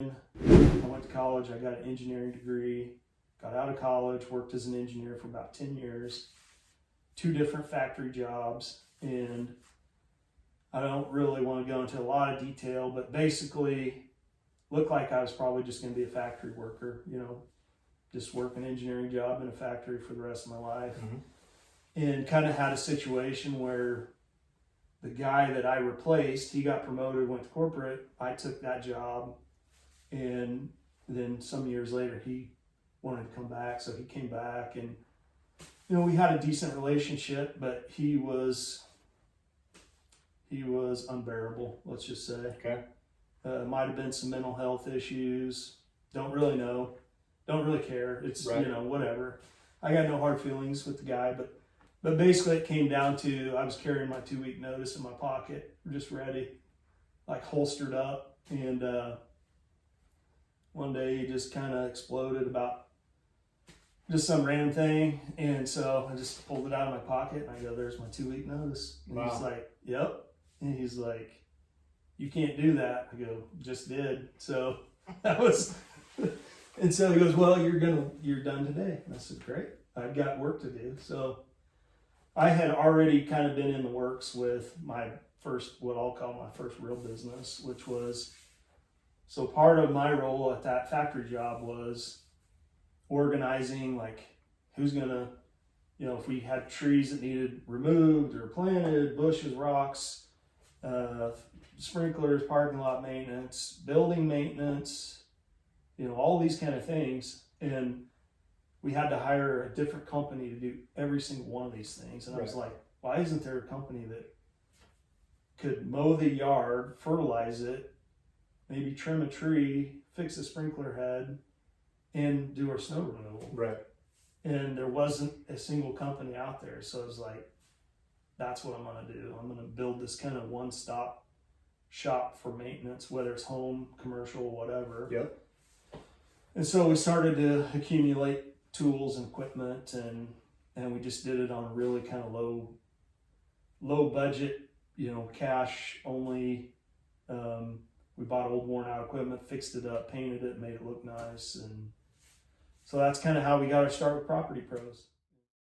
I went to college, I got an engineering degree, got out of college, worked as an engineer for about 10 years, 2 different factory jobs, and I don't really want to go into a lot of detail, but basically looked like I was probably just going to be a factory worker, you know, just work an engineering job in a factory for the rest of my life. And kind of had a situation where the guy that I replaced, he got promoted, went to corporate, I took that job, and then some years later he wanted to come back, so he came back, and you know, we had a decent relationship, but he was unbearable, let's just say. Okay. Might have been some mental health issues. Don't really know. Don't really care. It's right. You know, whatever. I got no hard feelings with the guy, but basically it came down to I was carrying my 2-week notice in my pocket, just ready, like holstered up, and one day he just kind of exploded about just some random thing, and so I just pulled it out of my pocket and I go, "There's my 2-week notice." And wow. He's like, "Yep," and he's like, "You can't do that." I go, "Just did." So that was, and so he goes, "Well, you're done today." And I said, "Great, I've got work to do." So I had already kind of been in the works with my first, what I'll call my first real business, which was, so part of my role at that factory job was organizing, like, who's gonna, you know, if we had trees that needed removed or planted, bushes, rocks, sprinklers, parking lot maintenance, building maintenance, you know, all these kind of things. And we had to hire a different company to do every single one of these things. And I was like, why isn't there a company that could mow the yard, fertilize it, maybe trim a tree, fix a sprinkler head, and do our snow removal? Right. And there wasn't a single company out there. So I was like, that's what I'm going to do. I'm going to build this kind of one-stop shop for maintenance, whether it's home, commercial, whatever. Yep. And so we started to accumulate tools and equipment, and we just did it on a really kind of low budget, you know, cash only. We bought old worn out equipment, fixed it up, painted it, made it look nice. And so that's kind of how we got our start with Property Pros.